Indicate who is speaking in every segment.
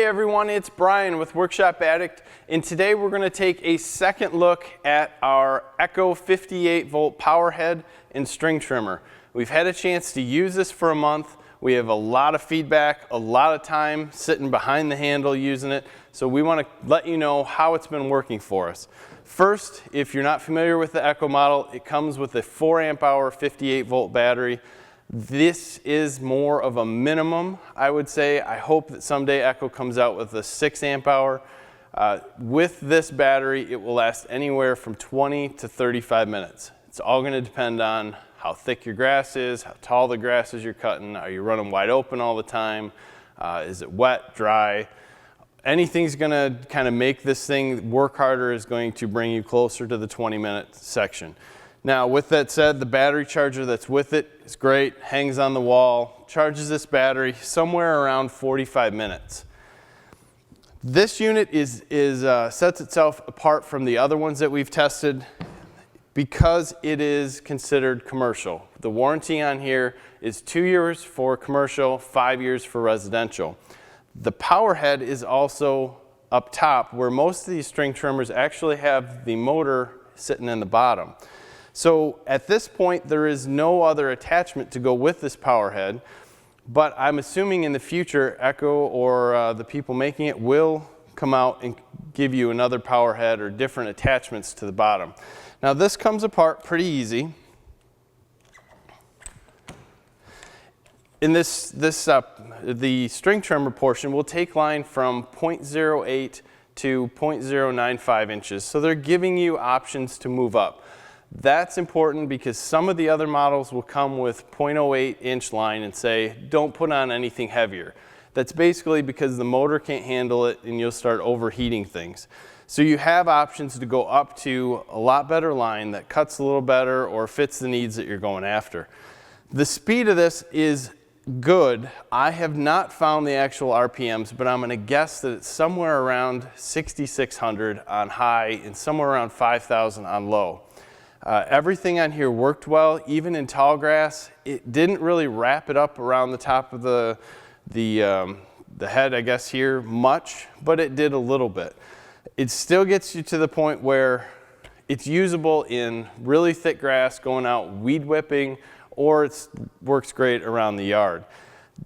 Speaker 1: everyone, it's Brian with Workshop Addict, and today we're going to take a second look at our Echo 58 volt power head and string trimmer. We've had a chance to use this for a month. We have a lot of feedback, a lot of time sitting behind the handle using it, so we want to let you know how it's been working for us. First, if you're not familiar with the Echo model, it comes with a 4 amp hour 58 volt battery. This is more of a minimum, I would say. I hope that someday Echo comes out with a 6 amp hour. With this battery, it will last anywhere from 20 to 35 minutes. It's all going to depend on how thick your grass is, how tall the grass is you're cutting, are you running wide open all the time, is it wet, dry. Anything's going to kind of make this thing work harder is going to bring you closer to the 20-minute section. Now, with that said, the battery charger that's with it is great, hangs on the wall, charges this battery somewhere around 45 minutes. This unit sets itself apart from the other ones that we've tested because it is considered commercial. The warranty on here is 2 years for commercial, 5 years for residential. The power head is also up top, where most of these string trimmers actually have the motor sitting in the bottom. So at this point, there is no other attachment to go with this power head, but I'm assuming in the future, Echo or the people making it will come out and give you another power head or different attachments to the bottom. Now this comes apart pretty easy. In the string trimmer portion will take line from 0.08 to 0.095 inches. So they're giving you options to move up. That's important because some of the other models will come with 0.08 inch line and say, don't put on anything heavier. That's basically because the motor can't handle it and you'll start overheating things. So you have options to go up to a lot better line that cuts a little better or fits the needs that you're going after. The speed of this is good. I have not found the actual RPMs, but I'm going to guess that it's somewhere around 6,600 on high and somewhere around 5,000 on low. Everything on here worked well, even in tall grass. It didn't really wrap it up around the top of the head, I guess here, much, but it did a little bit. It still gets you to the point where it's usable in really thick grass, going out weed whipping, or it works great around the yard.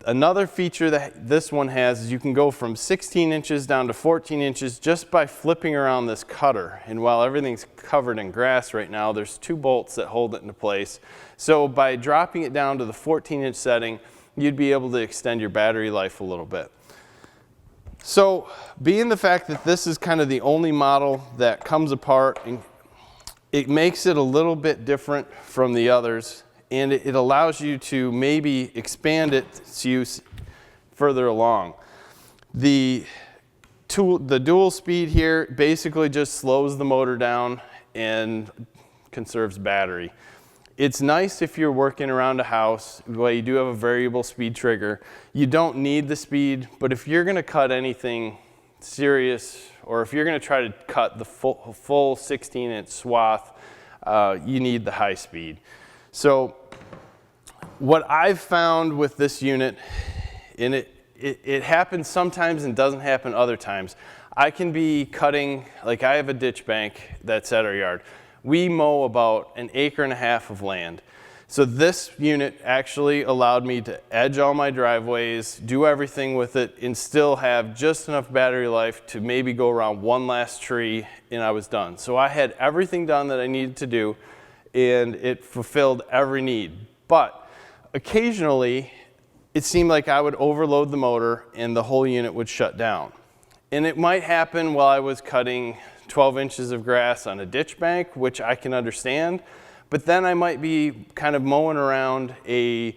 Speaker 1: Another feature that this one has is you can go from 16 inches down to 14 inches just by flipping around this cutter. And while everything's covered in grass right now, there's 2 bolts that hold it into place. So by dropping it down to the 14-inch setting, you'd be able to extend your battery life a little bit. So being the fact that this is kind of the only model that comes apart, it makes it a little bit different from the others. And it allows you to maybe expand its use further along. The dual speed here basically just slows the motor down and conserves battery. It's nice if you're working around a house where you do have a variable speed trigger. You don't need the speed, but if you're going to cut anything serious, or if you're going to try to cut the full 16-inch swath, you need the high speed. So what I've found with this unit, and it happens sometimes and doesn't happen other times. I can be cutting, like I have a ditch bank that's at our yard. We mow about 1.5 acres of land. So this unit actually allowed me to edge all my driveways, do everything with it, and still have just enough battery life to maybe go around one last tree and I was done. So I had everything done that I needed to do, and it fulfilled every need. But occasionally, it seemed like I would overload the motor and the whole unit would shut down. And it might happen while I was cutting 12 inches of grass on a ditch bank, which I can understand, but then I might be kind of mowing around a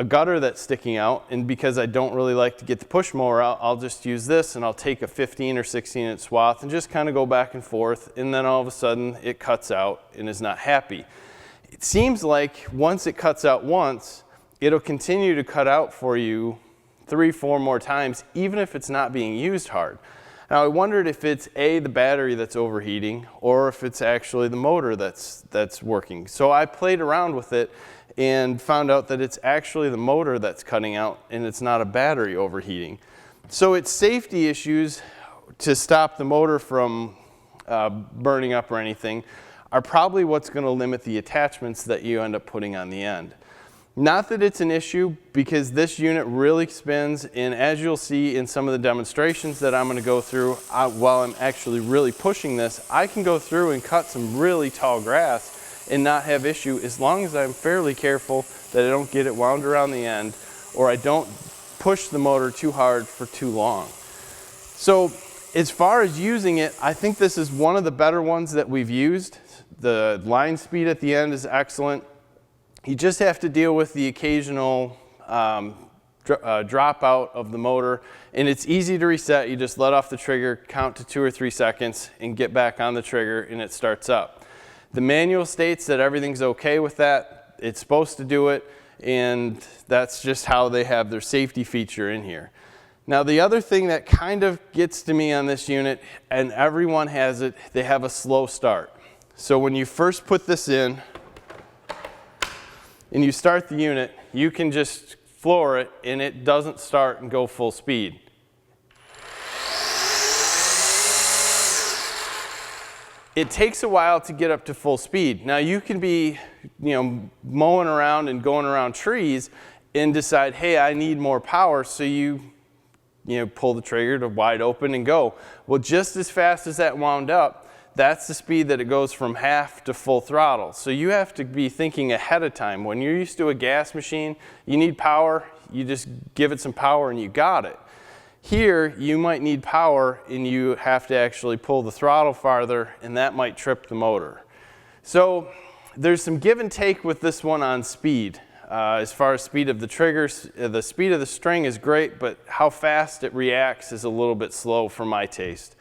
Speaker 1: gutter that's sticking out, and because I don't really like to get the push mower out, I'll just use this and I'll take a 15 or 16-inch swath and just kind of go back and forth, and then all of a sudden it cuts out and is not happy. It seems like once it cuts out once, it'll continue to cut out for you 3-4 more times, even if it's not being used hard. Now I wondered if it's the battery that's overheating or if it's actually the motor that's working. So I played around with it and found out that it's actually the motor that's cutting out and it's not a battery overheating. So its safety issues to stop the motor from burning up or anything are probably what's going to limit the attachments that you end up putting on the end. Not that it's an issue, because this unit really spins, and as you'll see in some of the demonstrations that I'm going to go through while I'm actually really pushing this, I can go through and cut some really tall grass and not have issue, as long as I'm fairly careful that I don't get it wound around the end, or I don't push the motor too hard for too long. So as far as using it, I think this is one of the better ones that we've used. The line speed at the end is excellent. You just have to deal with the occasional drop out of the motor, and it's easy to reset. You just let off the trigger, count to 2 or 3 seconds, and get back on the trigger, and it starts up. The manual states that everything's okay with that. It's supposed to do it, and that's just how they have their safety feature in here. Now, the other thing that kind of gets to me on this unit, and everyone has it, they have a slow start. So when you first put this in and you start the unit, you can just floor it and it doesn't start and go full speed. It takes a while to get up to full speed. Now you can be, mowing around and going around trees and decide, hey, I need more power, so you pull the trigger to wide open and go. Well, just as fast as that wound up, that's the speed that it goes from half to full throttle. So you have to be thinking ahead of time. When you're used to a gas machine, you need power, you just give it some power and you got it. Here, you might need power and you have to actually pull the throttle farther, and that might trip the motor. So there's some give and take with this one on speed. As far as speed of the triggers, the speed of the string is great, but how fast it reacts is a little bit slow for my taste.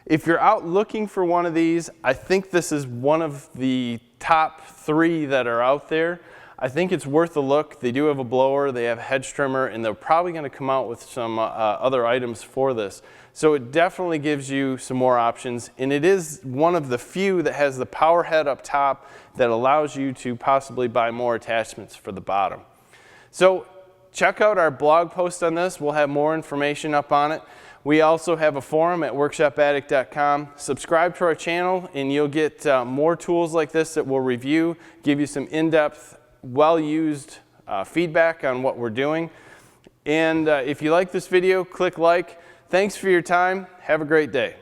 Speaker 1: If you're out looking for one of these, I think this is one of the top 3 that are out there. I think it's worth a look. They do have a blower, they have a hedge trimmer, and they're probably going to come out with some other items for this. So it definitely gives you some more options, and it is one of the few that has the power head up top that allows you to possibly buy more attachments for the bottom. So check out our blog post on this. We'll have more information up on it. We also have a forum at WorkshopAddict.com. Subscribe to our channel and you'll get more tools like this that we'll review, give you some in-depth, well-used feedback on what we're doing. And if you like this video, click like. Thanks for your time. Have a great day.